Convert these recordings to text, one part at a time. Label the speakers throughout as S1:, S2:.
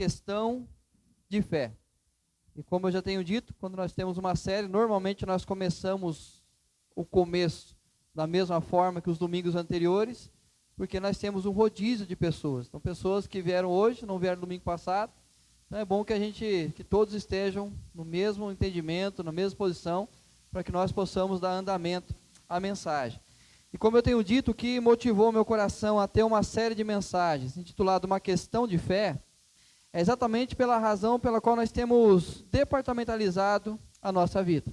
S1: questão de fé. E como eu já tenho dito, quando nós temos uma série, normalmente nós começamos o começo da mesma forma que os domingos anteriores, porque nós temos um rodízio de pessoas. Então, pessoas que vieram hoje, não vieram domingo passado. Então, é bom que todos estejam no mesmo entendimento, na mesma posição, para que nós possamos dar andamento à mensagem. E como eu tenho dito, o que motivou meu coração a ter uma série de mensagens, intitulada Uma Questão de Fé, é exatamente pela razão pela qual nós temos departamentalizado a nossa vida.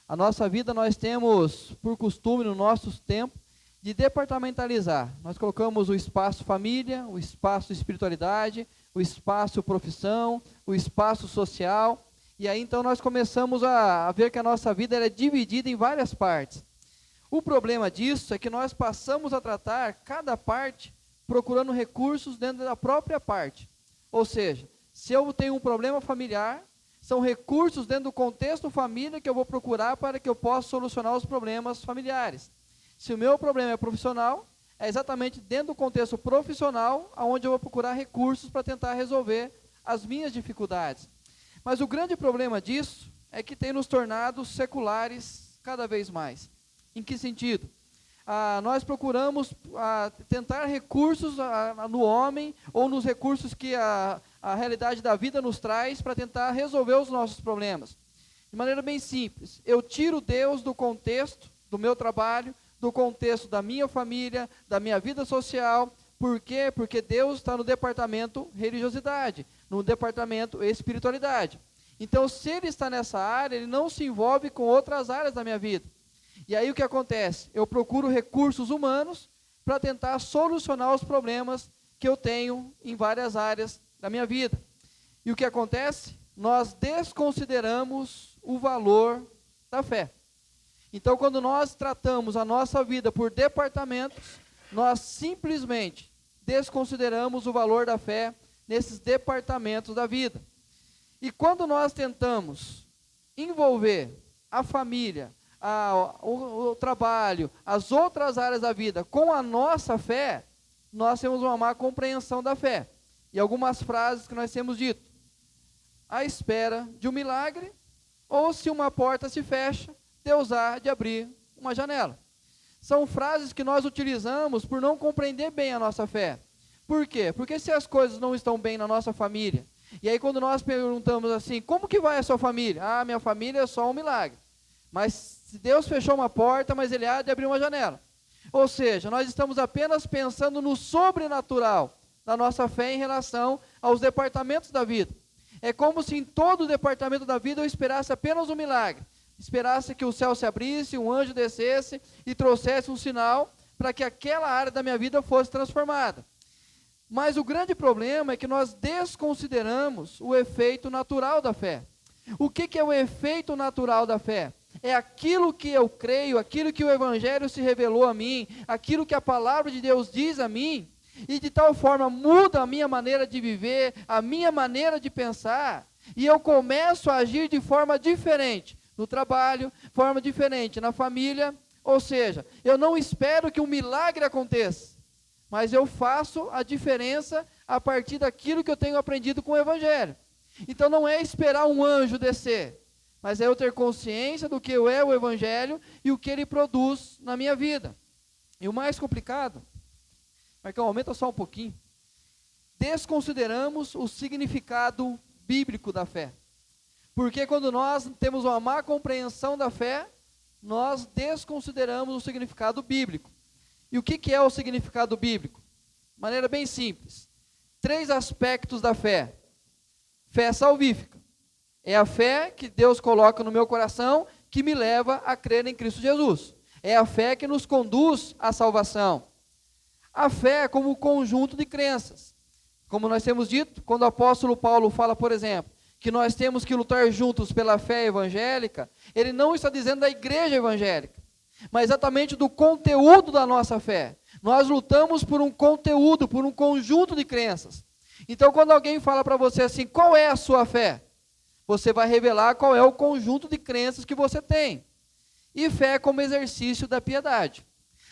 S1: A nossa vida nós temos, por costume, no nosso tempo, de departamentalizar. Nós colocamos o espaço família, o espaço espiritualidade, o espaço profissão, o espaço social, e aí então nós começamos a ver que a nossa vida ela é dividida em várias partes. O problema disso é que nós passamos a tratar cada parte procurando recursos dentro da própria parte. Ou seja, se eu tenho um problema familiar, são recursos dentro do contexto família que eu vou procurar para que eu possa solucionar os problemas familiares. Se o meu problema é profissional, é exatamente dentro do contexto profissional onde eu vou procurar recursos para tentar resolver as minhas dificuldades. Mas o grande problema disso é que tem nos tornado seculares cada vez mais. Em que sentido? Nós procuramos tentar recursos no homem ou nos recursos que a realidade da vida nos traz para tentar resolver os nossos problemas. De maneira bem simples, eu tiro Deus do contexto do meu trabalho, do contexto da minha família, da minha vida social. Por quê? Porque Deus está no departamento religiosidade, no departamento espiritualidade. Então, se Ele está nessa área, Ele não se envolve com outras áreas da minha vida. E aí o que acontece? Eu procuro recursos humanos para tentar solucionar os problemas que eu tenho em várias áreas da minha vida. E o que acontece? Nós desconsideramos o valor da fé. Então, quando nós tratamos a nossa vida por departamentos, nós simplesmente desconsideramos o valor da fé nesses departamentos da vida. E quando nós tentamos envolver a família, o trabalho, as outras áreas da vida com a nossa fé, nós temos uma má compreensão da fé. E algumas frases que nós temos dito: à espera de um milagre, ou se uma porta se fecha, Deus há de abrir uma janela. São frases que nós utilizamos por não compreender bem a nossa fé. Por quê? Porque se as coisas não estão bem na nossa família, e aí quando nós perguntamos assim, como que vai a sua família? Minha família é só um milagre. Mas se Deus fechou uma porta, mas Ele há de abrir uma janela. Ou seja, nós estamos apenas pensando no sobrenatural da nossa fé em relação aos departamentos da vida. É como se em todo o departamento da vida eu esperasse apenas um milagre. Esperasse que o céu se abrisse, um anjo descesse e trouxesse um sinal para que aquela área da minha vida fosse transformada. Mas o grande problema é que nós desconsideramos o efeito natural da fé. O que é o efeito natural da fé? É aquilo que eu creio, aquilo que o Evangelho se revelou a mim, aquilo que a palavra de Deus diz a mim, e de tal forma muda a minha maneira de viver, a minha maneira de pensar, e eu começo a agir de forma diferente no trabalho, forma diferente na família. Ou seja, eu não espero que um milagre aconteça, mas eu faço a diferença a partir daquilo que eu tenho aprendido com o Evangelho. Então não é esperar um anjo descer, mas é eu ter consciência do que é o Evangelho e o que ele produz na minha vida. E o mais complicado, Marcão, aumenta só um pouquinho, desconsideramos o significado bíblico da fé. Porque quando nós temos uma má compreensão da fé, nós desconsideramos o significado bíblico. E o que é o significado bíblico? De maneira bem simples. 3 aspectos da fé. Fé salvífica. É a fé que Deus coloca no meu coração que me leva a crer em Cristo Jesus. É a fé que nos conduz à salvação. A fé é como conjunto de crenças. Como nós temos dito, quando o apóstolo Paulo fala, por exemplo, que nós temos que lutar juntos pela fé evangélica, ele não está dizendo da igreja evangélica, mas exatamente do conteúdo da nossa fé. Nós lutamos por um conteúdo, por um conjunto de crenças. Então, quando alguém fala para você assim, qual é a sua fé? Você vai revelar qual é o conjunto de crenças que você tem. E fé como exercício da piedade.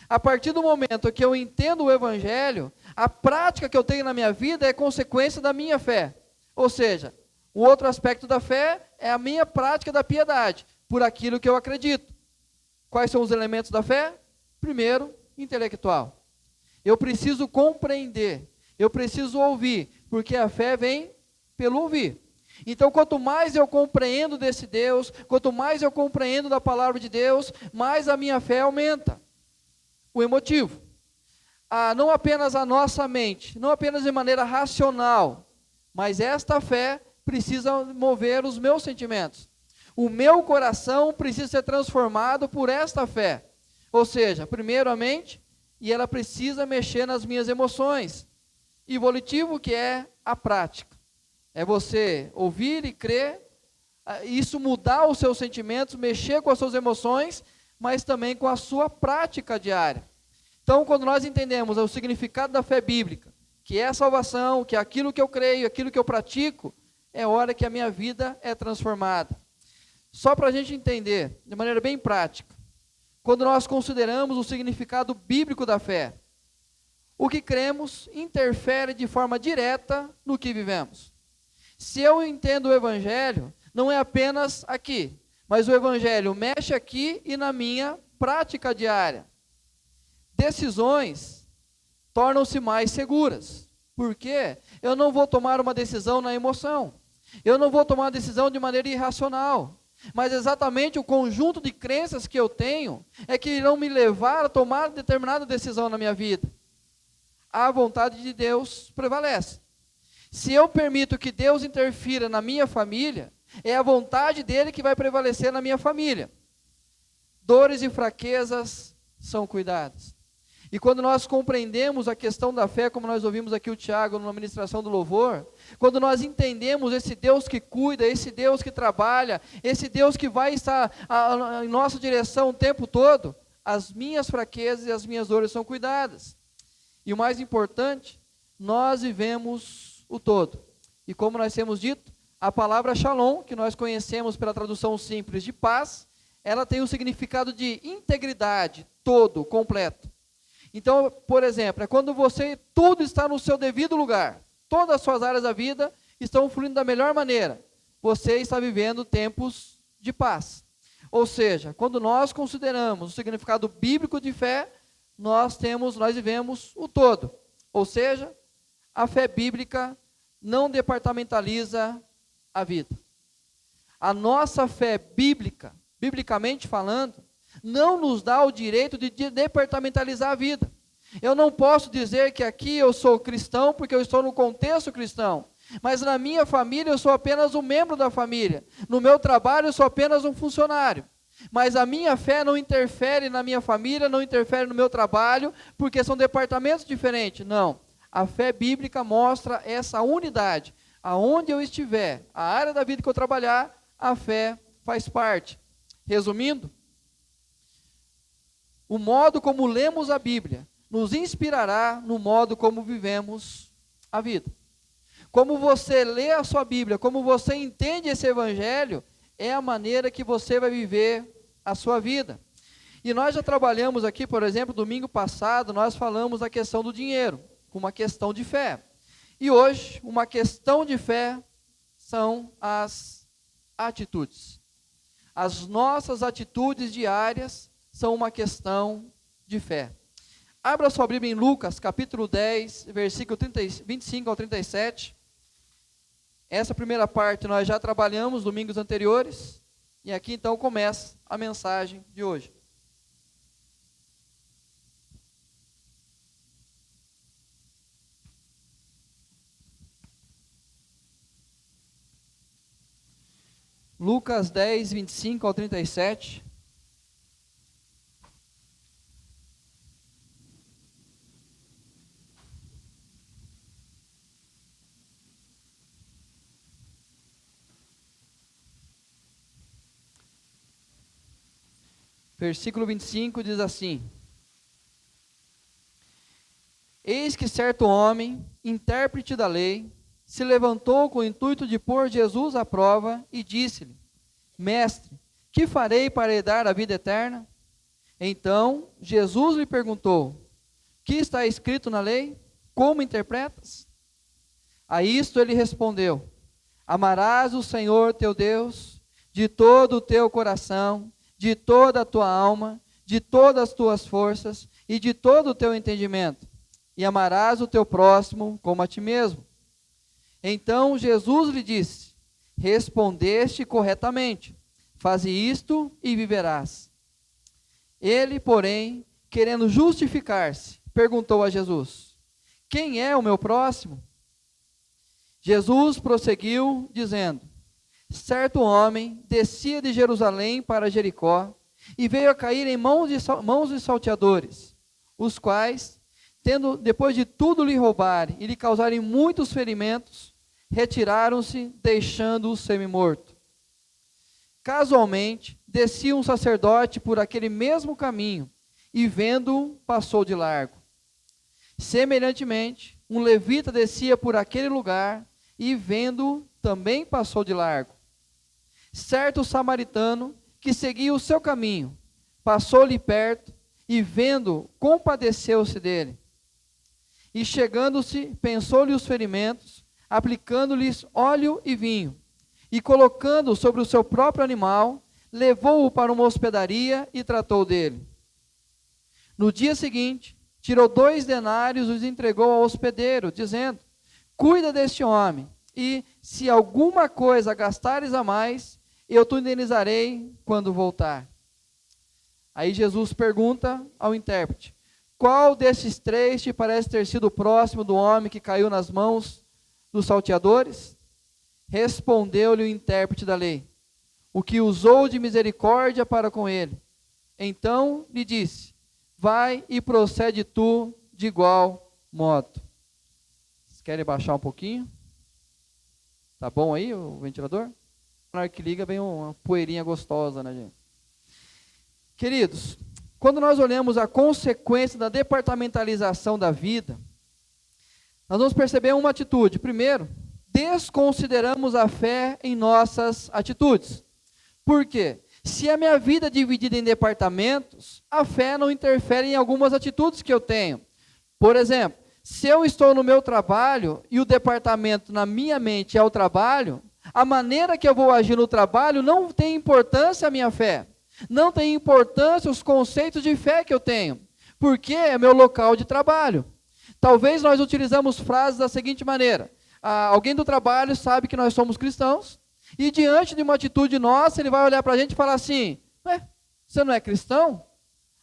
S1: A partir do momento que eu entendo o Evangelho, a prática que eu tenho na minha vida é consequência da minha fé. Ou seja, o outro aspecto da fé é a minha prática da piedade, por aquilo que eu acredito. Quais são os elementos da fé? Primeiro, intelectual. Eu preciso compreender, eu preciso ouvir, porque a fé vem pelo ouvir. Então, quanto mais eu compreendo desse Deus, quanto mais eu compreendo da palavra de Deus, mais a minha fé aumenta. O emotivo. Não apenas a nossa mente, não apenas de maneira racional, mas esta fé precisa mover os meus sentimentos. O meu coração precisa ser transformado por esta fé. Ou seja, primeiro a mente, e ela precisa mexer nas minhas emoções. E volitivo, que é a prática. É você ouvir e crer, isso mudar os seus sentimentos, mexer com as suas emoções, mas também com a sua prática diária. Então, quando nós entendemos o significado da fé bíblica, que é a salvação, que é aquilo que eu creio, aquilo que eu pratico, é hora que a minha vida é transformada. Só para a gente entender, de maneira bem prática, quando nós consideramos o significado bíblico da fé, o que cremos interfere de forma direta no que vivemos. Se eu entendo o Evangelho, não é apenas aqui, mas o Evangelho mexe aqui e na minha prática diária. Decisões tornam-se mais seguras. Por quê? Eu não vou tomar uma decisão na emoção. Eu não vou tomar uma decisão de maneira irracional. Mas exatamente o conjunto de crenças que eu tenho é que irão me levar a tomar determinada decisão na minha vida. A vontade de Deus prevalece. Se eu permito que Deus interfira na minha família, é a vontade dele que vai prevalecer na minha família. Dores e fraquezas são cuidadas. E quando nós compreendemos a questão da fé, como nós ouvimos aqui o Tiago na ministração do louvor, quando nós entendemos esse Deus que cuida, esse Deus que trabalha, esse Deus que vai estar em nossa direção o tempo todo, as minhas fraquezas e as minhas dores são cuidadas. E o mais importante, nós vivemos o todo. E como nós temos dito, a palavra shalom, que nós conhecemos pela tradução simples de paz, ela tem o significado de integridade, todo, completo. Então, por exemplo, é quando tudo está no seu devido lugar, todas as suas áreas da vida estão fluindo da melhor maneira, você está vivendo tempos de paz. Ou seja, quando nós consideramos o significado bíblico de fé, nós vivemos o todo. Ou seja, a fé bíblica não departamentaliza a vida. A nossa fé bíblica, biblicamente falando, não nos dá o direito de departamentalizar a vida. Eu não posso dizer que aqui eu sou cristão porque eu estou no contexto cristão, mas na minha família eu sou apenas um membro da família, no meu trabalho eu sou apenas um funcionário, mas a minha fé não interfere na minha família, não interfere no meu trabalho, porque são departamentos diferentes. Não, a fé bíblica mostra essa unidade, aonde eu estiver, a área da vida que eu trabalhar, a fé faz parte. Resumindo, o modo como lemos a Bíblia nos inspirará no modo como vivemos a vida. Como você lê a sua Bíblia, como você entende esse Evangelho, é a maneira que você vai viver a sua vida. E nós já trabalhamos aqui, por exemplo, domingo passado, nós falamos da questão do dinheiro, com uma questão de fé. E hoje, uma questão de fé são as atitudes. As nossas atitudes diárias são uma questão de fé. Abra sua Bíblia em Lucas, capítulo 10, versículo 25 ao 37. Essa primeira parte nós já trabalhamos domingos anteriores, e aqui então começa a mensagem de hoje. Lucas 10, 25 ao 37. Versículo 25 diz assim: Eis que certo homem, intérprete da lei, se levantou com o intuito de pôr Jesus à prova e disse-lhe: Mestre, que farei para herdar a vida eterna? Então Jesus lhe perguntou: Que está escrito na lei? Como interpretas? A isto ele respondeu: Amarás o Senhor teu Deus de todo o teu coração, de toda a tua alma, de todas as tuas forças e de todo o teu entendimento. E amarás o teu próximo como a ti mesmo. Então Jesus lhe disse: respondeste corretamente, faze isto e viverás. Ele, porém, querendo justificar-se, perguntou a Jesus: quem é o meu próximo? Jesus prosseguiu, dizendo: certo homem descia de Jerusalém para Jericó, e veio a cair em mãos de salteadores, os quais, tendo depois de tudo lhe roubarem e lhe causarem muitos ferimentos, retiraram-se, deixando-o semi-morto. Casualmente, descia um sacerdote por aquele mesmo caminho, e vendo-o, passou de largo. Semelhantemente, um levita descia por aquele lugar, e vendo-o, também passou de largo. Certo samaritano, que seguia o seu caminho, passou-lhe perto, e vendo-o, compadeceu-se dele. E chegando-se, pensou-lhe os ferimentos, aplicando-lhes óleo e vinho, e colocando-o sobre o seu próprio animal, levou-o para uma hospedaria e tratou dele. No dia seguinte, tirou 2 denários e os entregou ao hospedeiro, dizendo: cuida deste homem, e se alguma coisa gastares a mais, eu te indenizarei quando voltar. Aí Jesus pergunta ao intérprete: qual desses 3 te parece ter sido próximo do homem que caiu nas mãos dos salteadores? Respondeu-lhe o intérprete da lei: o que usou de misericórdia para com ele. Então lhe disse: vai e procede tu de igual modo. Vocês querem baixar um pouquinho? Tá bom aí o ventilador? Na hora que liga vem uma poeirinha gostosa, né, gente? Queridos, quando nós olhamos a consequência da departamentalização da vida, nós vamos perceber uma atitude. Primeiro, desconsideramos a fé em nossas atitudes. Por quê? Se a minha vida é dividida em departamentos, a fé não interfere em algumas atitudes que eu tenho. Por exemplo, se eu estou no meu trabalho e o departamento na minha mente é o trabalho, a maneira que eu vou agir no trabalho não tem importância a minha fé. Não tem importância os conceitos de fé que eu tenho, porque é meu local de trabalho. Talvez nós utilizamos frases da seguinte maneira: alguém do trabalho sabe que nós somos cristãos, e diante de uma atitude nossa, ele vai olhar para a gente e falar assim: você não é cristão?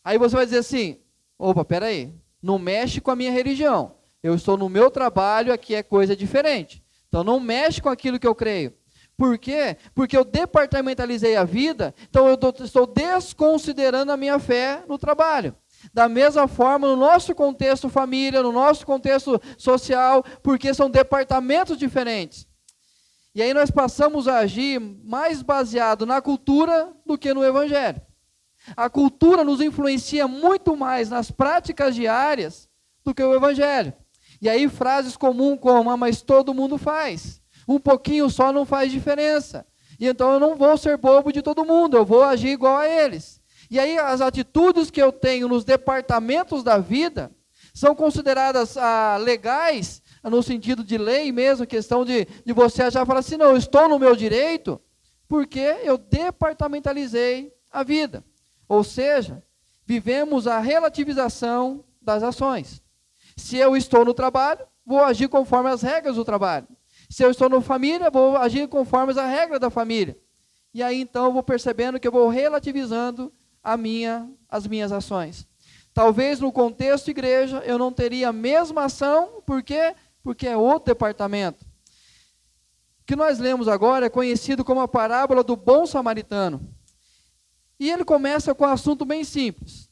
S1: Aí você vai dizer assim: opa, peraí, não mexe com a minha religião, eu estou no meu trabalho, aqui é coisa diferente, então não mexe com aquilo que eu creio. Por quê? Porque eu departamentalizei a vida, então eu estou desconsiderando a minha fé no trabalho. Da mesma forma, no nosso contexto família, no nosso contexto social, porque são departamentos diferentes. E aí nós passamos a agir mais baseado na cultura do que no evangelho. A cultura nos influencia muito mais nas práticas diárias do que o evangelho. E aí frases comuns como: mas todo mundo faz. Um pouquinho só não faz diferença. E então eu não vou ser bobo de todo mundo, eu vou agir igual a eles. E aí as atitudes que eu tenho nos departamentos da vida são consideradas legais, no sentido de lei mesmo, questão de você já falar assim: não, eu estou no meu direito, porque eu departamentalizei a vida. Ou seja, vivemos a relativização das ações. Se eu estou no trabalho, vou agir conforme as regras do trabalho. Se eu estou na família, vou agir conforme a regra da família. E aí então eu vou percebendo que eu vou relativizando as minhas ações. Talvez no contexto igreja eu não teria a mesma ação, por quê? Porque é outro departamento. O que nós lemos agora é conhecido como a parábola do bom samaritano. E ele começa com um assunto bem simples.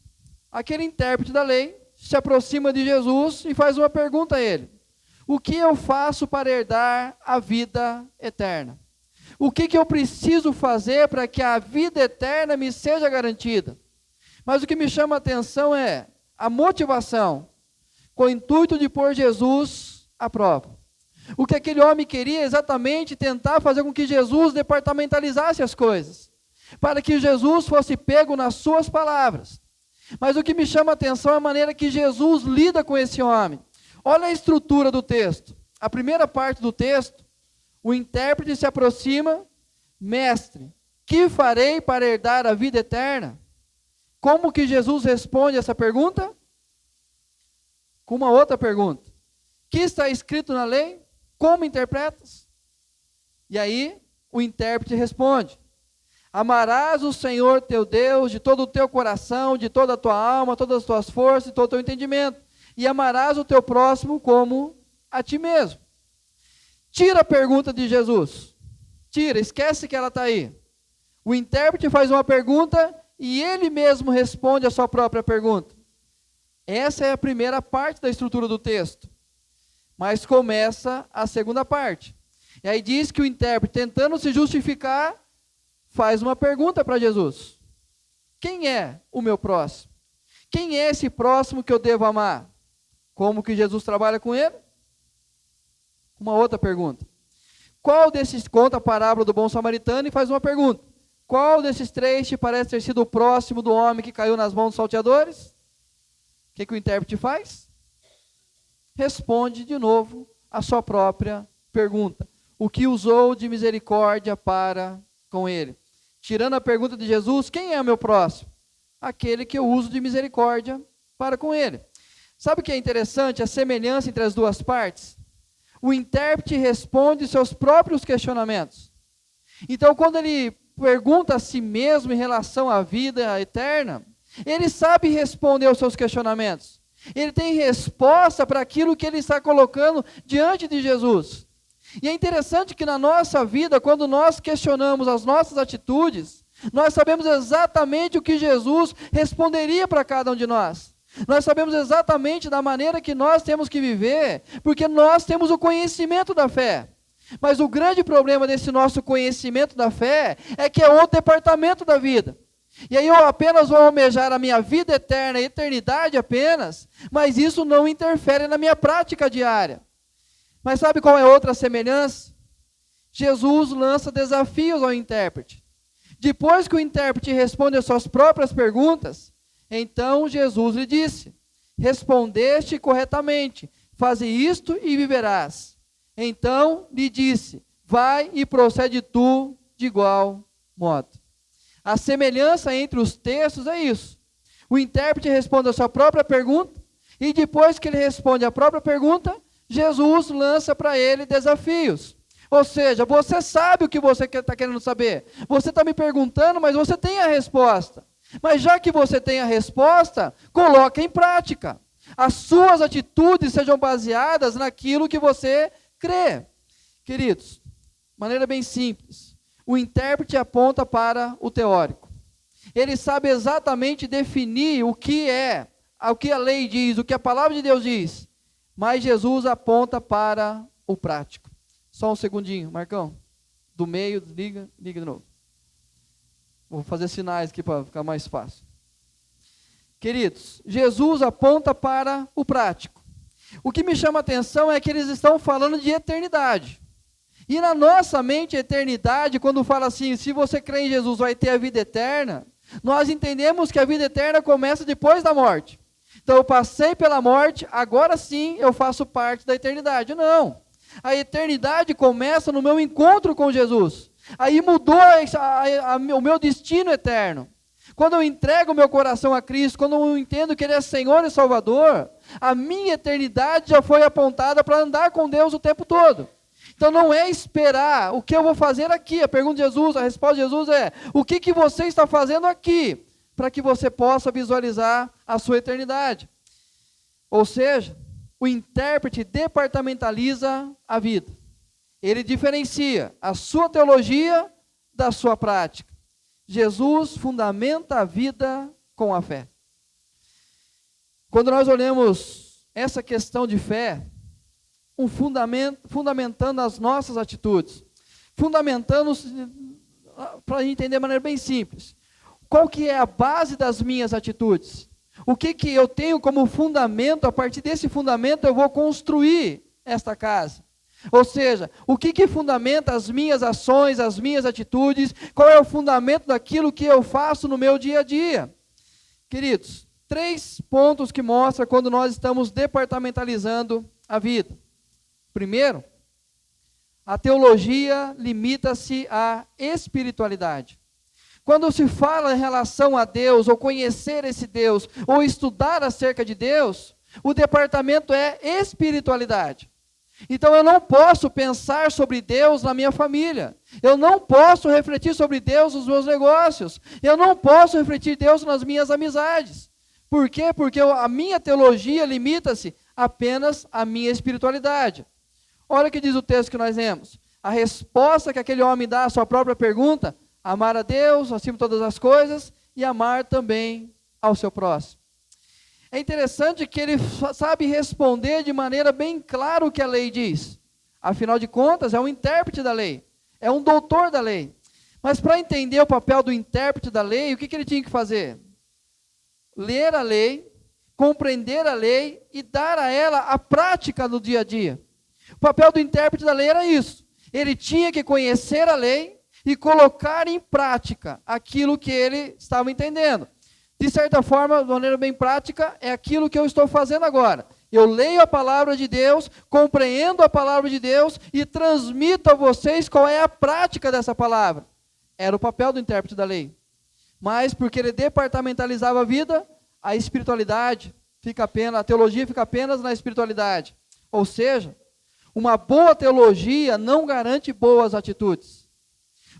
S1: Aquele intérprete da lei se aproxima de Jesus e faz uma pergunta a ele: o que eu faço para herdar a vida eterna? O que eu preciso fazer para que a vida eterna me seja garantida? Mas o que me chama a atenção é a motivação, com o intuito de pôr Jesus à prova. O que aquele homem queria é exatamente tentar fazer com que Jesus departamentalizasse as coisas, para que Jesus fosse pego nas suas palavras. Mas o que me chama a atenção é a maneira que Jesus lida com esse homem. Olha a estrutura do texto. A primeira parte do texto, O intérprete se aproxima: mestre, que farei para herdar a vida eterna? Como que Jesus responde essa pergunta? Com uma outra pergunta: que está escrito na lei? Como interpretas? E aí o intérprete responde: amarás o Senhor teu Deus de todo o teu coração, de toda a tua alma, todas as tuas forças, de todo o teu entendimento, e amarás o teu próximo como a ti mesmo. Tira a pergunta de Jesus. Tira, esquece que ela está aí. O intérprete faz uma pergunta e ele mesmo responde a sua própria pergunta. Essa é a primeira parte da estrutura do texto. Mas começa a segunda parte. E aí diz que o intérprete, tentando se justificar, faz uma pergunta para Jesus: quem é o meu próximo? Quem é esse próximo que eu devo amar? Como que Jesus trabalha com ele? Uma outra pergunta. Qual desses, conta a parábola do bom samaritano e faz uma pergunta: qual desses três te parece ter sido o próximo do homem que caiu nas mãos dos salteadores? O que o intérprete faz? Responde de novo a sua própria pergunta: o que usou de misericórdia para com ele? Tirando a pergunta de Jesus: quem é o meu próximo? Aquele que eu uso de misericórdia para com ele. Sabe o que é interessante? A semelhança entre as duas partes. O intérprete responde seus próprios questionamentos. Então, quando ele pergunta a si mesmo em relação à vida eterna, ele sabe responder aos seus questionamentos. Ele tem resposta para aquilo que ele está colocando diante de Jesus. E é interessante que na nossa vida, quando nós questionamos as nossas atitudes, nós sabemos exatamente o que Jesus responderia para cada um de nós. Nós sabemos exatamente da maneira que nós temos que viver, porque nós temos o conhecimento da fé. Mas o grande problema desse nosso conhecimento da fé é que é outro departamento da vida. E aí eu apenas vou almejar a minha vida eterna, a eternidade apenas, mas isso não interfere na minha prática diária. Mas sabe qual é outra semelhança? Jesus lança desafios ao intérprete. Depois que o intérprete responde as suas próprias perguntas, então Jesus lhe disse: respondeste corretamente, faze isto e viverás. Então lhe disse: vai e procede tu de igual modo. A semelhança entre os textos é isso. O intérprete responde a sua própria pergunta, e depois que ele responde a própria pergunta, Jesus lança para ele desafios. Ou seja, você sabe o que você está querendo saber. Você está me perguntando, mas você tem a resposta. Mas já que você tem a resposta, coloque em prática. As suas atitudes sejam baseadas naquilo que você crê. Queridos, de maneira bem simples, o intérprete aponta para o teórico. Ele sabe exatamente definir o que a lei diz, o que a palavra de Deus diz. Mas Jesus aponta para o prático. Só um segundinho, Marcão. Do meio, liga de novo. Vou fazer sinais aqui para ficar mais fácil. Queridos, Jesus aponta para o prático. O que me chama a atenção é que eles estão falando de eternidade. E na nossa mente, eternidade, quando fala assim, se você crê em Jesus vai ter a vida eterna, nós entendemos que a vida eterna começa depois da morte. Então eu passei pela morte, agora sim eu faço parte da eternidade. Não. A eternidade começa no meu encontro com Jesus. Aí mudou o meu destino eterno. Quando eu entrego o meu coração a Cristo, quando eu entendo que Ele é Senhor e Salvador, a minha eternidade já foi apontada para andar com Deus o tempo todo. Então não é esperar o que eu vou fazer aqui. A pergunta de Jesus, a resposta de Jesus é: o que você está fazendo aqui? Para que você possa visualizar a sua eternidade. Ou seja, o intérprete departamentaliza a vida. Ele diferencia a sua teologia da sua prática. Jesus fundamenta a vida com a fé. Quando nós olhamos essa questão de fé, fundamentando as nossas atitudes, fundamentando para entender de maneira bem simples, qual que é a base das minhas atitudes? O que eu tenho como fundamento? A partir desse fundamento eu vou construir esta casa. Ou seja, o que fundamenta as minhas ações, as minhas atitudes? Qual é o fundamento daquilo que eu faço no meu dia a dia? Queridos, 3 pontos que mostram quando nós estamos departamentalizando a vida. Primeiro, A teologia limita-se à espiritualidade. Quando se fala em relação a Deus, ou conhecer esse Deus, ou estudar acerca de Deus, o departamento é espiritualidade. Então eu não posso pensar sobre Deus na minha família. Eu não posso refletir sobre Deus nos meus negócios. Eu não posso refletir Deus nas minhas amizades. Por quê? Porque a minha teologia limita-se apenas à minha espiritualidade. Olha o que diz o texto que nós lemos. A resposta que aquele homem dá à sua própria pergunta: amar a Deus acima de todas as coisas e amar também ao seu próximo. É interessante que ele sabe responder de maneira bem clara o que a lei diz. Afinal de contas, é um intérprete da lei, é um doutor da lei. Mas para entender o papel do intérprete da lei, o que ele tinha que fazer? Ler a lei, compreender a lei e dar a ela a prática no dia a dia. O papel do intérprete da lei era isso. Ele tinha que conhecer a lei e colocar em prática aquilo que ele estava entendendo. De certa forma, de maneira bem prática, é aquilo que eu estou fazendo agora. Eu leio a palavra de Deus, compreendo a palavra de Deus e transmito a vocês qual é a prática dessa palavra. Era o papel do intérprete da lei. Mas porque ele departamentalizava a vida, a espiritualidade fica apenas, a teologia fica apenas na espiritualidade. Ou seja, uma boa teologia não garante boas atitudes.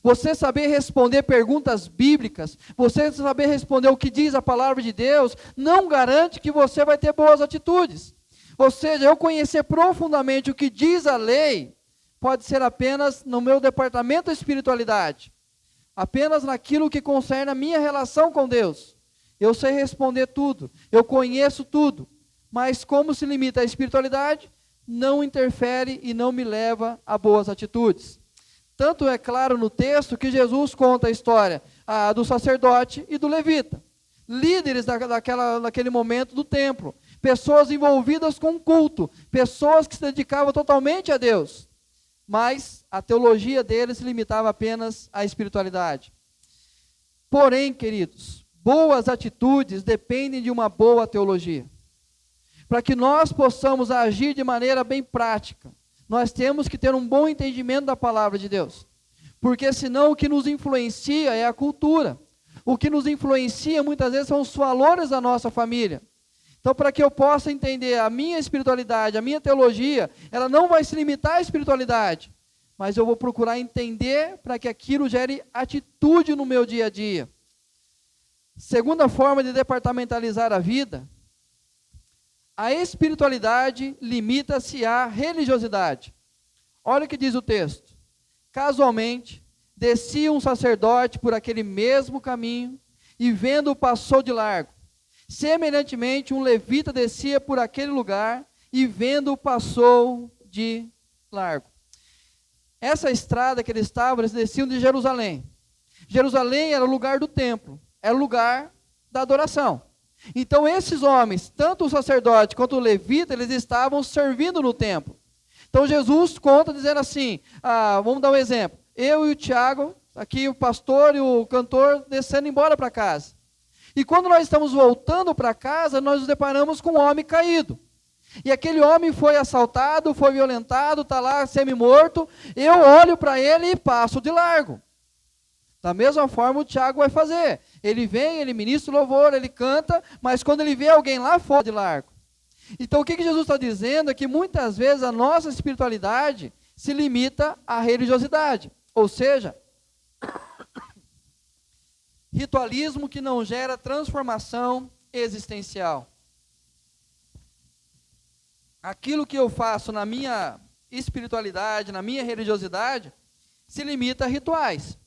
S1: Você saber responder perguntas bíblicas, você saber responder o que diz a palavra de Deus, não garante que você vai ter boas atitudes. Ou seja, eu conhecer profundamente o que diz a lei, pode ser apenas no meu departamento de espiritualidade. Apenas naquilo que concerne a minha relação com Deus. Eu sei responder tudo, eu conheço tudo, mas como se limita à espiritualidade, não interfere e não me leva a boas atitudes. Tanto é claro no texto que Jesus conta a história do sacerdote e do levita, líderes daquele momento do templo, pessoas envolvidas com o culto, pessoas que se dedicavam totalmente a Deus, mas a teologia deles se limitava apenas à espiritualidade. Porém, queridos, boas atitudes dependem de uma boa teologia. Para que nós possamos agir de maneira bem prática, nós temos que ter um bom entendimento da palavra de Deus. Porque senão o que nos influencia é a cultura. O que nos influencia muitas vezes são os valores da nossa família. Então, para que eu possa entender a minha espiritualidade, a minha teologia, ela não vai se limitar à espiritualidade. Mas eu vou procurar entender para que aquilo gere atitude no meu dia a dia. Segunda forma de departamentalizar a vida: a espiritualidade limita-se à religiosidade. Olha o que diz o texto. Casualmente, descia um sacerdote por aquele mesmo caminho e vendo-o passou de largo. Semelhantemente, um levita descia por aquele lugar e vendo-o passou de largo. Essa estrada que eles desciam de Jerusalém. Jerusalém era o lugar do templo, era o lugar da adoração. Então esses homens, tanto o sacerdote quanto o levita, eles estavam servindo no templo. Então Jesus conta dizendo assim, vamos dar um exemplo, eu e o Tiago, aqui o pastor e o cantor descendo embora para casa. E quando nós estamos voltando para casa, nós nos deparamos com um homem caído. E aquele homem foi assaltado, foi violentado, está lá semi-morto, eu olho para ele e passo de largo. Da mesma forma o Tiago vai fazer. Ele vem, ele ministra o louvor, ele canta, mas quando ele vê alguém lá fora de largo. Então o que Jesus está dizendo é que muitas vezes a nossa espiritualidade se limita à religiosidade. Ou seja, ritualismo que não gera transformação existencial. Aquilo que eu faço na minha espiritualidade, na minha religiosidade, se limita a rituais.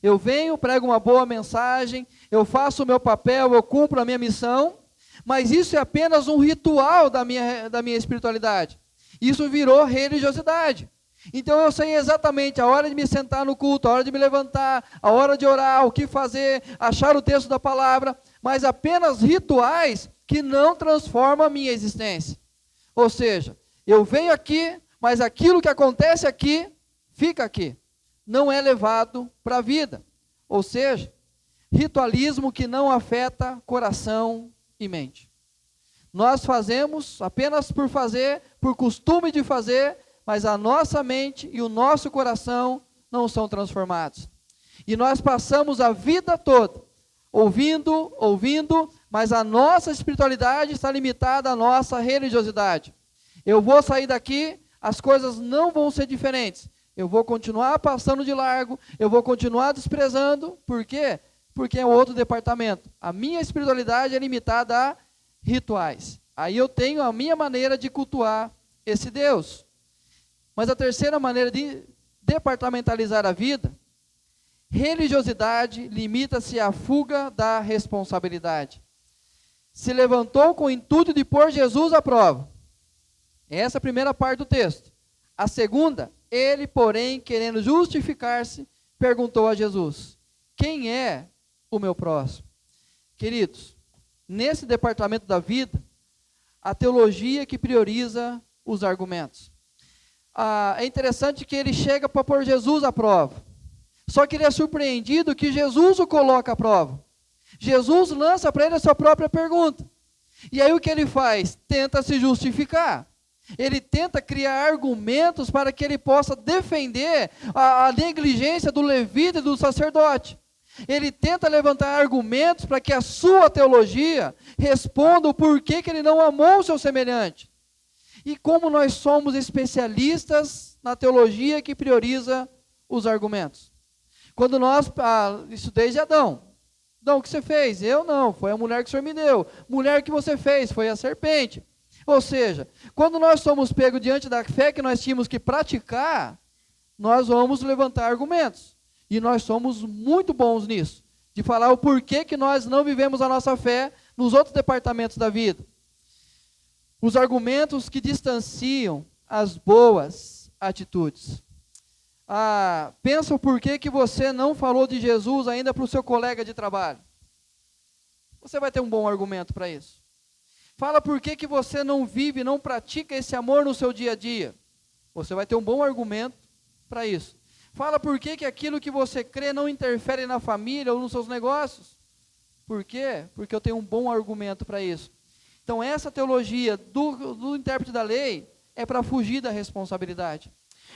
S1: Eu venho, prego uma boa mensagem, eu faço o meu papel, eu cumpro a minha missão, mas isso é apenas um ritual da minha espiritualidade. Isso virou religiosidade. Então eu sei exatamente a hora de me sentar no culto, a hora de me levantar, a hora de orar, o que fazer, achar o texto da palavra, mas apenas rituais que não transformam a minha existência. Ou seja, eu venho aqui, mas aquilo que acontece aqui, fica aqui. Não é levado para a vida. Ou seja, ritualismo que não afeta coração e mente. Nós fazemos apenas por fazer, por costume de fazer, mas a nossa mente e o nosso coração não são transformados. E nós passamos a vida toda ouvindo, mas a nossa espiritualidade está limitada à nossa religiosidade. Eu vou sair daqui, as coisas não vão ser diferentes. Eu vou continuar passando de largo, eu vou continuar desprezando. Por quê? Porque é outro departamento. A minha espiritualidade é limitada a rituais. Aí eu tenho a minha maneira de cultuar esse Deus. Mas a terceira maneira de departamentalizar a vida, religiosidade limita-se à fuga da responsabilidade. Se levantou com o intuito de pôr Jesus à prova. Essa é a primeira parte do texto. A segunda, ele, porém, querendo justificar-se, perguntou a Jesus: quem é o meu próximo? Queridos, nesse departamento da vida, a teologia que prioriza os argumentos. É interessante que ele chega para pôr Jesus à prova. Só que ele é surpreendido que Jesus o coloca à prova. Jesus lança para ele a sua própria pergunta. E aí o que ele faz? Tenta se justificar. Ele tenta criar argumentos para que ele possa defender a negligência do levita e do sacerdote. Ele tenta levantar argumentos para que a sua teologia responda o porquê que ele não amou o seu semelhante. E como nós somos especialistas na teologia que prioriza os argumentos. Quando nós, isso desde Adão. Adão, o que você fez? Eu não, foi a mulher que o Senhor me deu. Mulher, o que você fez? Foi a serpente. Ou seja, quando nós somos pegos diante da fé que nós tínhamos que praticar, nós vamos levantar argumentos. E nós somos muito bons nisso, de falar o porquê que nós não vivemos a nossa fé nos outros departamentos da vida. Os argumentos que distanciam as boas atitudes. Pensa o porquê que você não falou de Jesus ainda para o seu colega de trabalho. Você vai ter um bom argumento para isso. Fala por que você não vive, não pratica esse amor no seu dia a dia. Você vai ter um bom argumento para isso. Fala por que aquilo que você crê não interfere na família ou nos seus negócios. Por quê? Porque eu tenho um bom argumento para isso. Então essa teologia do intérprete da lei é para fugir da responsabilidade.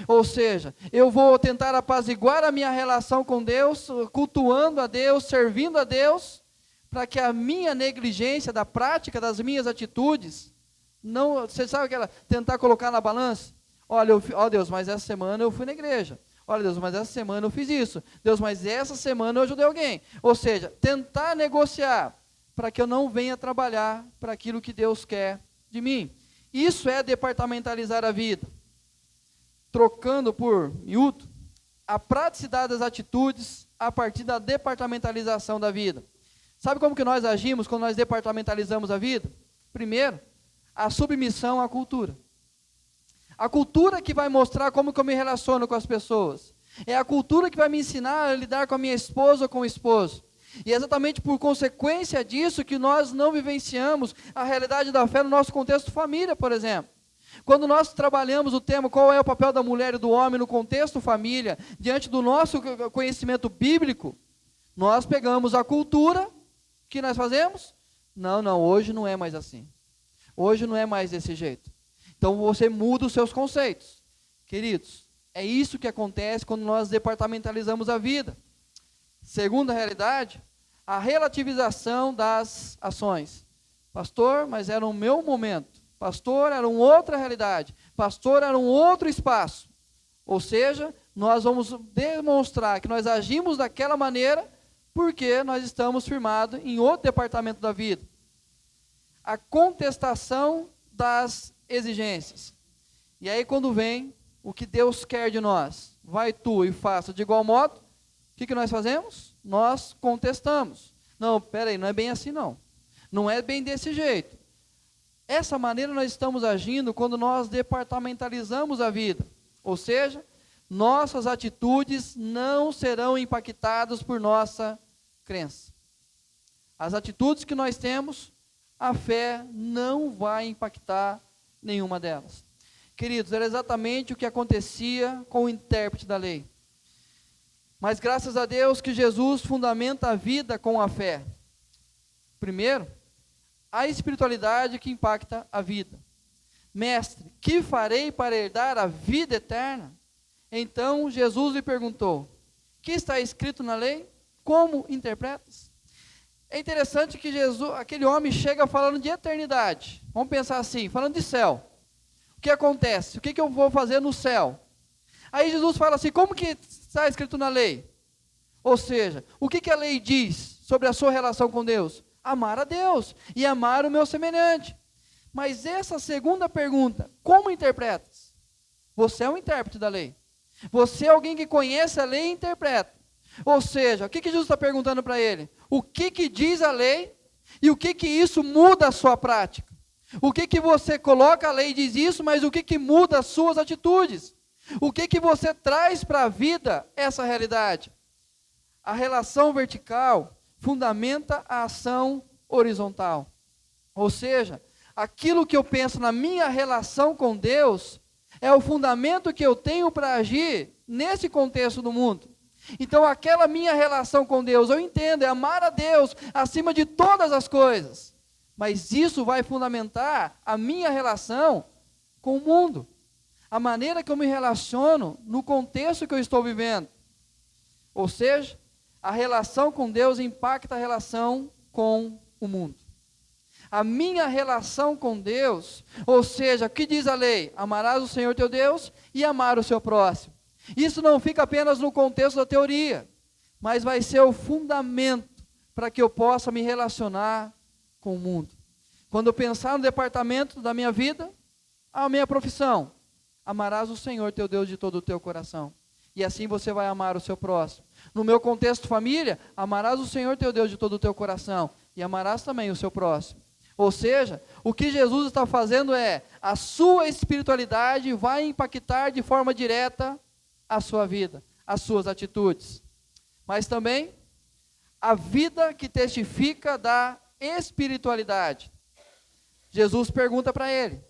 S1: Ou seja, eu vou tentar apaziguar a minha relação com Deus, cultuando a Deus, servindo a Deus, para que a minha negligência da prática das minhas atitudes, não, você sabe aquela, tentar colocar na balança? Olha, Deus, mas essa semana eu fui na igreja. Olha, Deus, mas essa semana eu fiz isso. Deus, mas essa semana eu ajudei alguém. Ou seja, tentar negociar para que eu não venha trabalhar para aquilo que Deus quer de mim. Isso é departamentalizar a vida. Trocando por miúdo, a praticidade das atitudes a partir da departamentalização da vida. Sabe como que nós agimos quando nós departamentalizamos a vida? Primeiro, a submissão à cultura. A cultura que vai mostrar como que eu me relaciono com as pessoas. É a cultura que vai me ensinar a lidar com a minha esposa ou com o esposo. E é exatamente por consequência disso que nós não vivenciamos a realidade da fé no nosso contexto família, por exemplo. Quando nós trabalhamos o tema qual é o papel da mulher e do homem no contexto família, diante do nosso conhecimento bíblico, nós pegamos a cultura, que nós fazemos? Não, hoje não é mais assim. Hoje não é mais desse jeito. Então você muda os seus conceitos. Queridos, é isso que acontece quando nós departamentalizamos a vida. Segunda realidade, a relativização das ações. Pastor, mas era o meu momento. Pastor, era uma outra realidade. Pastor, era um outro espaço. Ou seja, nós vamos demonstrar que nós agimos daquela maneira porque nós estamos firmados em outro departamento da vida. A contestação das exigências. E aí quando vem o que Deus quer de nós, vai tu e faça de igual modo, o que nós fazemos? Nós contestamos. Não, peraí, não é bem assim não. Não é bem desse jeito. Essa maneira nós estamos agindo quando nós departamentalizamos a vida. Ou seja, nossas atitudes não serão impactadas por nossa crença. As atitudes que nós temos, a fé não vai impactar nenhuma delas. Queridos, era exatamente o que acontecia com o intérprete da lei. Mas graças a Deus que Jesus fundamenta a vida com a fé. Primeiro, a espiritualidade que impacta a vida. Mestre, que farei para herdar a vida eterna? Então Jesus lhe perguntou, que está escrito na lei? Como interpretas? É interessante que aquele homem chega falando de eternidade. Vamos pensar assim, falando de céu. O que acontece? O que eu vou fazer no céu? Aí Jesus fala assim, como que está escrito na lei? Ou seja, o que a lei diz sobre a sua relação com Deus? Amar a Deus e amar o meu semelhante. Mas essa segunda pergunta, como interpretas? Você é um intérprete da lei. Você é alguém que conhece a lei e interpreta. Ou seja, o que Jesus está perguntando para ele? O que diz a lei e o que isso muda a sua prática? O que você coloca a lei e diz isso, mas o que muda as suas atitudes? O que você traz para a vida essa realidade? A relação vertical fundamenta a ação horizontal. Ou seja, aquilo que eu penso na minha relação com Deus é o fundamento que eu tenho para agir nesse contexto do mundo. Então aquela minha relação com Deus, eu entendo, é amar a Deus acima de todas as coisas. Mas isso vai fundamentar a minha relação com o mundo. A maneira que eu me relaciono no contexto que eu estou vivendo. Ou seja, a relação com Deus impacta a relação com o mundo. A minha relação com Deus, ou seja, o que diz a lei? Amarás o Senhor teu Deus e amar o seu próximo. Isso não fica apenas no contexto da teoria, mas vai ser o fundamento para que eu possa me relacionar com o mundo. Quando eu pensar no departamento da minha vida, a minha profissão, amarás o Senhor teu Deus de todo o teu coração. E assim você vai amar o seu próximo. No meu contexto família, amarás o Senhor teu Deus de todo o teu coração. E amarás também o seu próximo. Ou seja, o que Jesus está fazendo é, a sua espiritualidade vai impactar de forma direta a sua vida, as suas atitudes. Mas também, a vida que testifica da espiritualidade. Jesus pergunta para ele,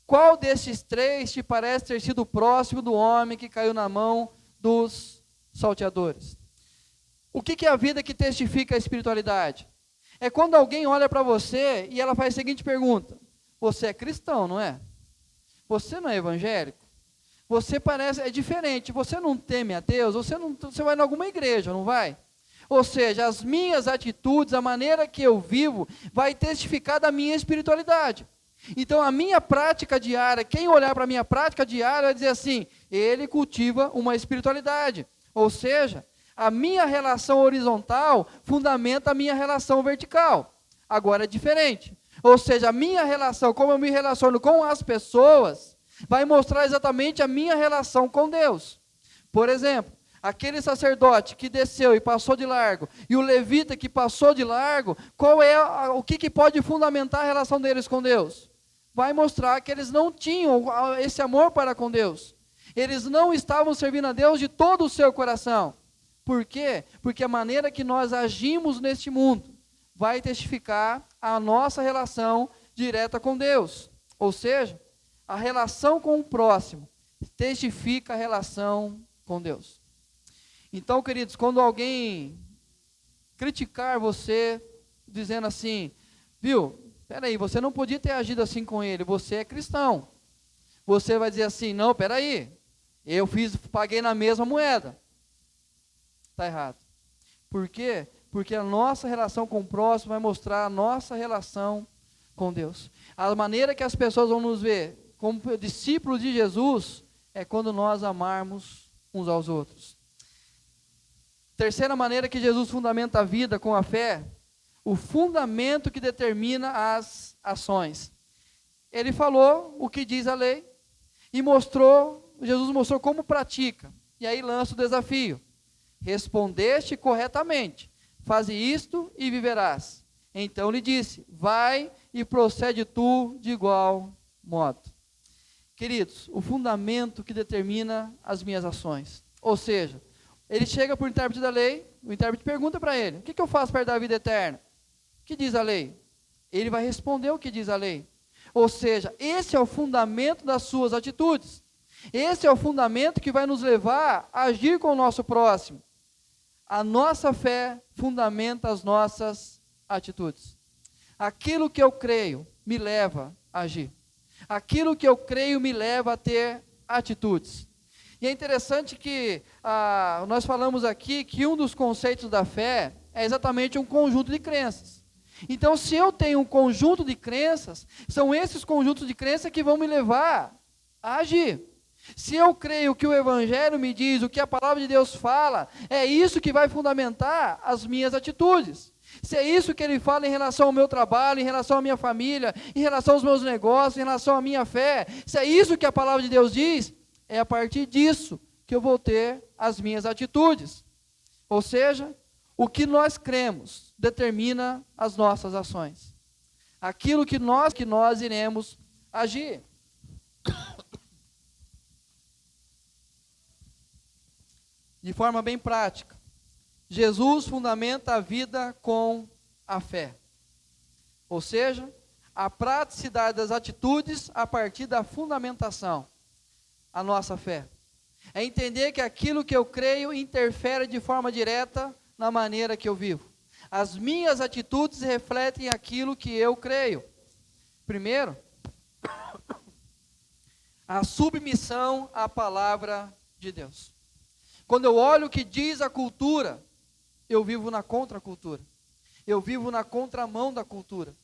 S1: qual destes três te parece ter sido próximo do homem que caiu na mão dos salteadores? O que é a vida que testifica a espiritualidade? É quando alguém olha para você e ela faz a seguinte pergunta, você é cristão, não é? Você não é evangélico? Você parece, é diferente, você não teme a Deus, você vai em alguma igreja, não vai? Ou seja, as minhas atitudes, a maneira que eu vivo, vai testificar da minha espiritualidade. Então a minha prática diária, quem olhar para a minha prática diária vai dizer assim, ele cultiva uma espiritualidade. Ou seja, a minha relação horizontal fundamenta a minha relação vertical. Agora é diferente. Ou seja, a minha relação, como eu me relaciono com as pessoas, vai mostrar exatamente a minha relação com Deus. Por exemplo, aquele sacerdote que desceu e passou de largo, e o levita que passou de largo, o que pode fundamentar a relação deles com Deus? Vai mostrar que eles não tinham esse amor para com Deus. Eles não estavam servindo a Deus de todo o seu coração. Por quê? Porque a maneira que nós agimos neste mundo vai testificar a nossa relação direta com Deus. Ou seja, a relação com o próximo testifica a relação com Deus. Então, queridos, quando alguém criticar você, dizendo assim, viu, peraí, você não podia ter agido assim com ele, você é cristão. Você vai dizer assim, não, peraí, paguei na mesma moeda. Está errado. Por quê? Porque a nossa relação com o próximo vai mostrar a nossa relação com Deus. A maneira que as pessoas vão nos ver como discípulos de Jesus é quando nós amarmos uns aos outros. Terceira maneira que Jesus fundamenta a vida com a fé, o fundamento que determina as ações. Ele falou o que diz a lei e Jesus mostrou como pratica. E aí lança o desafio. Respondeste corretamente, faze isto e viverás. Então lhe disse, vai e procede tu de igual modo. Queridos, o fundamento que determina as minhas ações. Ou seja, ele chega para o intérprete da lei, o intérprete pergunta para ele, o que eu faço para dar a vida eterna? O que diz a lei? Ele vai responder o que diz a lei. Ou seja, esse é o fundamento das suas atitudes. Esse é o fundamento que vai nos levar a agir com o nosso próximo. A nossa fé fundamenta as nossas atitudes. Aquilo que eu creio me leva a agir. Aquilo que eu creio me leva a ter atitudes. E é interessante que nós falamos aqui que um dos conceitos da fé é exatamente um conjunto de crenças. Então, se eu tenho um conjunto de crenças, são esses conjuntos de crenças que vão me levar a agir. Se eu creio que o Evangelho me diz, o que a palavra de Deus fala, é isso que vai fundamentar as minhas atitudes. Se é isso que ele fala em relação ao meu trabalho, em relação à minha família, em relação aos meus negócios, em relação à minha fé, se é isso que a palavra de Deus diz, é a partir disso que eu vou ter as minhas atitudes. Ou seja, o que nós cremos determina as nossas ações. Aquilo que nós iremos agir. De forma bem prática, Jesus fundamenta a vida com a fé. Ou seja, a praticidade das atitudes a partir da fundamentação, a nossa fé. É entender que aquilo que eu creio interfere de forma direta na maneira que eu vivo. As minhas atitudes refletem aquilo que eu creio. Primeiro, a submissão à palavra de Deus. Quando eu olho o que diz a cultura, eu vivo na contracultura. Eu vivo na contramão da cultura.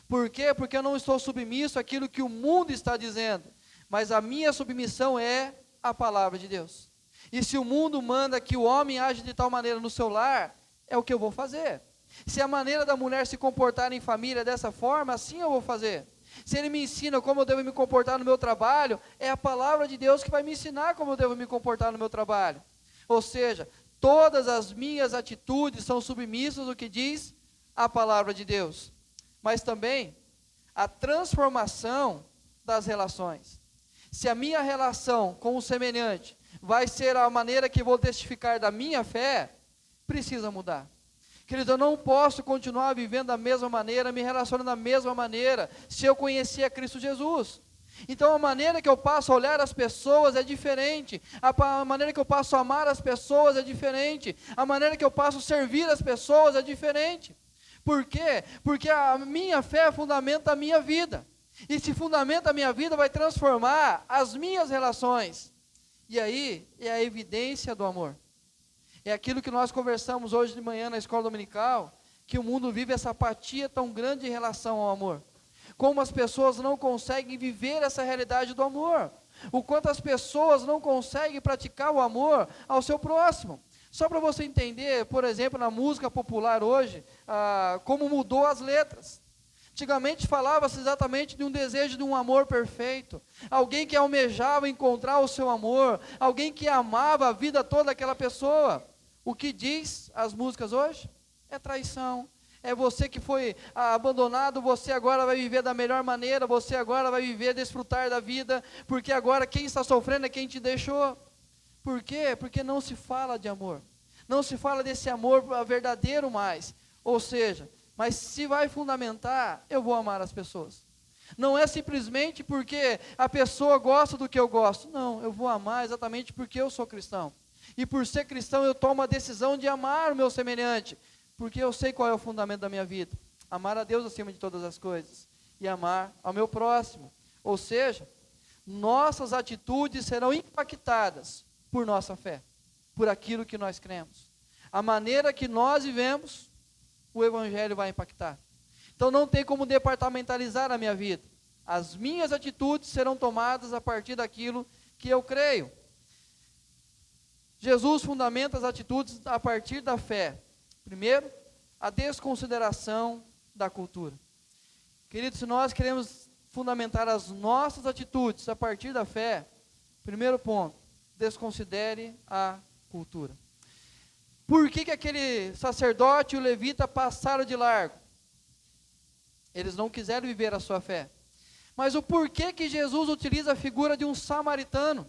S1: Por quê? Porque eu não estou submisso àquilo que o mundo está dizendo, mas a minha submissão é a palavra de Deus. E se o mundo manda que o homem age de tal maneira no seu lar, é o que eu vou fazer. Se a maneira da mulher se comportar em família é dessa forma, assim eu vou fazer. Se ele me ensina como eu devo me comportar no meu trabalho, é a palavra de Deus que vai me ensinar como eu devo me comportar no meu trabalho. Ou seja, todas as minhas atitudes são submissas ao que diz a palavra de Deus. Mas também a transformação das relações. Se a minha relação com o semelhante vai ser a maneira que vou testificar da minha fé, precisa mudar. Queridos, eu não posso continuar vivendo da mesma maneira, me relacionando da mesma maneira, se eu conhecer a Cristo Jesus. Então a maneira que eu passo a olhar as pessoas é diferente, a maneira que eu passo a amar as pessoas é diferente, a maneira que eu passo a servir as pessoas é diferente. Por quê? Porque a minha fé fundamenta a minha vida, e se fundamenta a minha vida vai transformar as minhas relações, e aí é a evidência do amor. É aquilo que nós conversamos hoje de manhã na escola dominical, que o mundo vive essa apatia tão grande em relação ao amor. Como as pessoas não conseguem viver essa realidade do amor. O quanto as pessoas não conseguem praticar o amor ao seu próximo. Só para você entender, por exemplo, na música popular hoje, como mudou as letras. Antigamente falava-se exatamente de um desejo de um amor perfeito. Alguém que almejava encontrar o seu amor. Alguém que amava a vida toda aquela pessoa. O que diz as músicas hoje? É traição. É você que foi abandonado, você agora vai viver da melhor maneira, você agora vai viver, desfrutar da vida, porque agora quem está sofrendo é quem te deixou. Por quê? Porque não se fala de amor. Não se fala desse amor verdadeiro mais. Ou seja, mas se vai fundamentar, eu vou amar as pessoas. Não é simplesmente porque a pessoa gosta do que eu gosto. Não, eu vou amar exatamente porque eu sou cristão. E por ser cristão eu tomo a decisão de amar o meu semelhante. Porque eu sei qual é o fundamento da minha vida. Amar a Deus acima de todas as coisas. E amar ao meu próximo. Ou seja, nossas atitudes serão impactadas por nossa fé. Por aquilo que nós cremos. A maneira que nós vivemos, o Evangelho vai impactar. Então não tem como departamentalizar a minha vida. As minhas atitudes serão tomadas a partir daquilo que eu creio. Jesus fundamenta as atitudes a partir da fé. Primeiro, a desconsideração da cultura. Queridos, se nós queremos fundamentar as nossas atitudes a partir da fé, primeiro ponto, desconsidere a cultura. Por que aquele sacerdote e o levita passaram de largo? Eles não quiseram viver a sua fé. Mas o porquê que Jesus utiliza a figura de um samaritano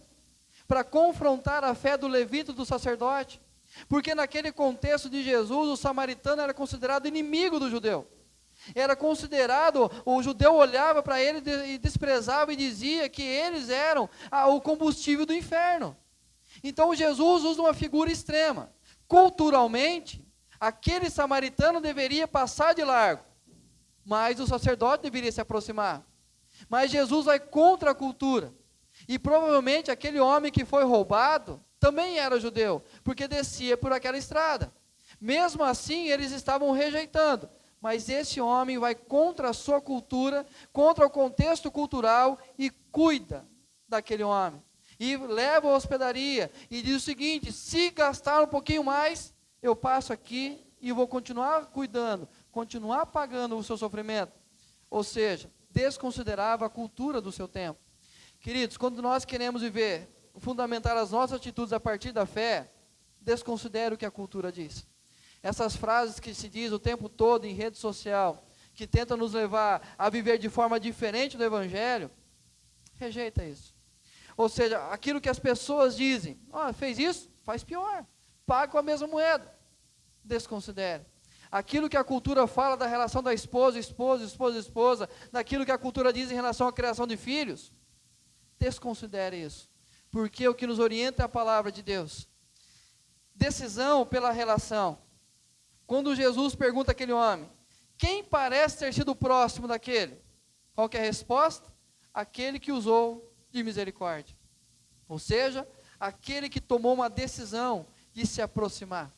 S1: para confrontar a fé do levita e do sacerdote? Porque naquele contexto de Jesus, o samaritano era considerado inimigo do judeu. Era considerado, o judeu olhava para ele e desprezava e dizia que eles eram o combustível do inferno. Então Jesus usa uma figura extrema. Culturalmente, aquele samaritano deveria passar de largo, mas o sacerdote deveria se aproximar. Mas Jesus vai contra a cultura. E provavelmente aquele homem que foi roubado também era judeu, porque descia por aquela estrada. Mesmo assim, eles estavam rejeitando. Mas esse homem vai contra a sua cultura, contra o contexto cultural e cuida daquele homem. E leva a hospedaria e diz o seguinte: se gastar um pouquinho mais, eu passo aqui e vou continuar cuidando, continuar pagando o seu sofrimento. Ou seja, desconsiderava a cultura do seu tempo. Queridos, quando nós queremos viver, fundamentar as nossas atitudes a partir da fé, desconsidere o que a cultura diz. Essas frases que se diz o tempo todo em rede social, que tentam nos levar a viver de forma diferente do Evangelho, rejeita isso. Ou seja, aquilo que as pessoas dizem, fez isso, faz pior, paga com a mesma moeda, desconsidere. Aquilo que a cultura fala da relação da esposa, daquilo que a cultura diz em relação à criação de filhos, desconsidere isso, porque o que nos orienta é a palavra de Deus. Decisão pela relação. Quando Jesus pergunta àquele homem, quem parece ter sido próximo daquele? Qual que é a resposta? Aquele que usou de misericórdia. Ou seja, aquele que tomou uma decisão de se aproximar.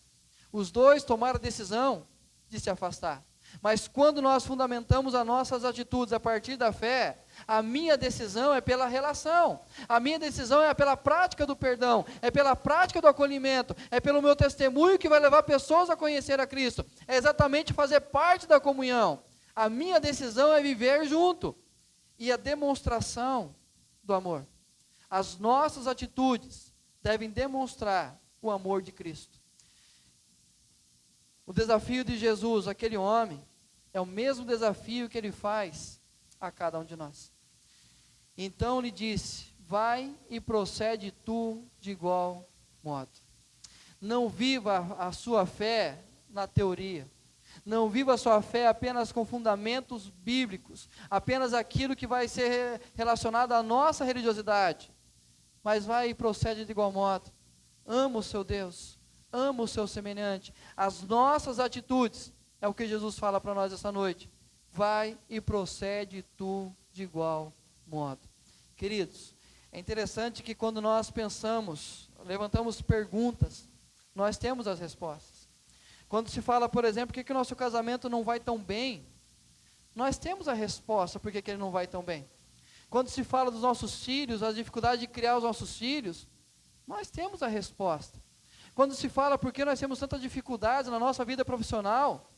S1: Os dois tomaram a decisão de se afastar. Mas quando nós fundamentamos as nossas atitudes a partir da fé, a minha decisão é pela relação, a minha decisão é pela prática do perdão, é pela prática do acolhimento, é pelo meu testemunho que vai levar pessoas a conhecer a Cristo, é exatamente fazer parte da comunhão. A minha decisão é viver junto, e a demonstração do amor. As nossas atitudes devem demonstrar o amor de Cristo. O desafio de Jesus, aquele homem, é o mesmo desafio que ele faz a cada um de nós. Então lhe disse, vai e procede tu de igual modo. Não viva a sua fé na teoria. Não viva a sua fé apenas com fundamentos bíblicos, apenas aquilo que vai ser relacionado à nossa religiosidade. Mas vai e procede de igual modo. Ama o seu Deus. Ama o seu semelhante. As nossas atitudes, é o que Jesus fala para nós essa noite. Vai e procede tu de igual modo. Queridos, é interessante que quando nós pensamos, levantamos perguntas, nós temos as respostas. Quando se fala, por exemplo, que o nosso casamento não vai tão bem, nós temos a resposta por que ele não vai tão bem. Quando se fala dos nossos filhos, as dificuldades de criar os nossos filhos, nós temos a resposta. Quando se fala por que nós temos tantas dificuldades na nossa vida profissional,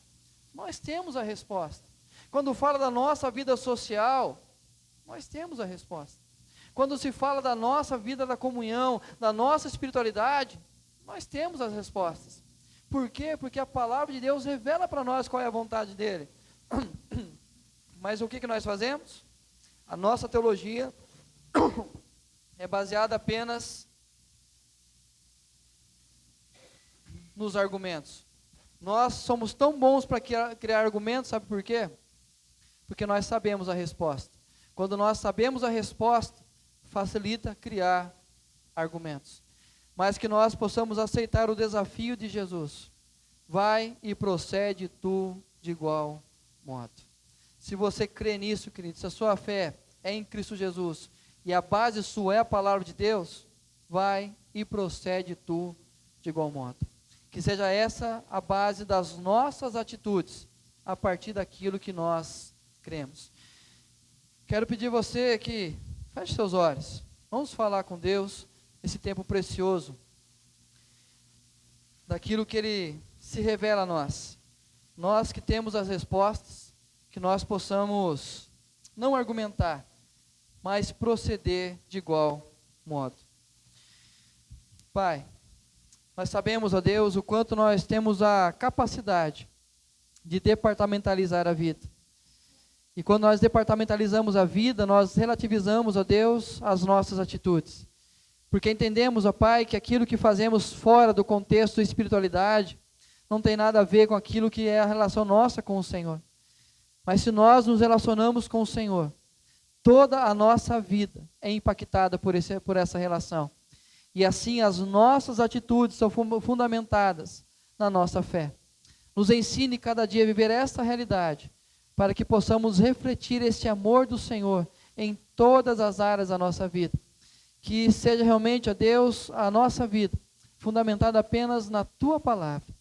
S1: nós temos a resposta. Quando fala da nossa vida social, nós temos a resposta. Quando se fala da nossa vida da comunhão, da nossa espiritualidade, nós temos as respostas. Por quê? Porque a palavra de Deus revela para nós qual é a vontade dele. Mas o que nós fazemos? A nossa teologia é baseada apenas nos argumentos. Nós somos tão bons para criar argumentos, sabe por quê? Porque nós sabemos a resposta. Quando nós sabemos a resposta, facilita criar argumentos. Mas que nós possamos aceitar o desafio de Jesus. Vai e procede tu de igual modo. Se você crê nisso, querido, se a sua fé é em Cristo Jesus e a base sua é a palavra de Deus, vai e procede tu de igual modo. Que seja essa a base das nossas atitudes, a partir daquilo que nós cremos. Quero pedir você que feche seus olhos. Vamos falar com Deus esse tempo precioso, daquilo que Ele se revela a nós. Nós que temos as respostas, que nós possamos não argumentar, mas proceder de igual modo. Pai, nós sabemos, ó Deus, o quanto nós temos a capacidade de departamentalizar a vida. E quando nós departamentalizamos a vida, nós relativizamos, ó Deus, as nossas atitudes. Porque entendemos, ó Pai, que aquilo que fazemos fora do contexto da espiritualidade não tem nada a ver com aquilo que é a relação nossa com o Senhor. Mas se nós nos relacionamos com o Senhor, toda a nossa vida é impactada por essa relação. E assim as nossas atitudes são fundamentadas na nossa fé. Nos ensine cada dia a viver esta realidade, para que possamos refletir esse amor do Senhor em todas as áreas da nossa vida. Que seja realmente, ó Deus, a nossa vida fundamentada apenas na Tua palavra.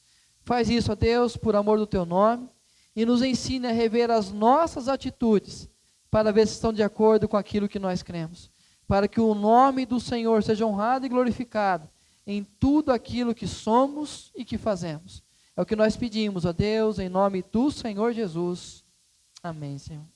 S1: Faz isso, ó Deus, por amor do Teu nome, e nos ensine a rever as nossas atitudes, para ver se estão de acordo com aquilo que nós cremos, para que o nome do Senhor seja honrado e glorificado em tudo aquilo que somos e que fazemos. É o que nós pedimos, ó Deus, em nome do Senhor Jesus. Amém, Senhor.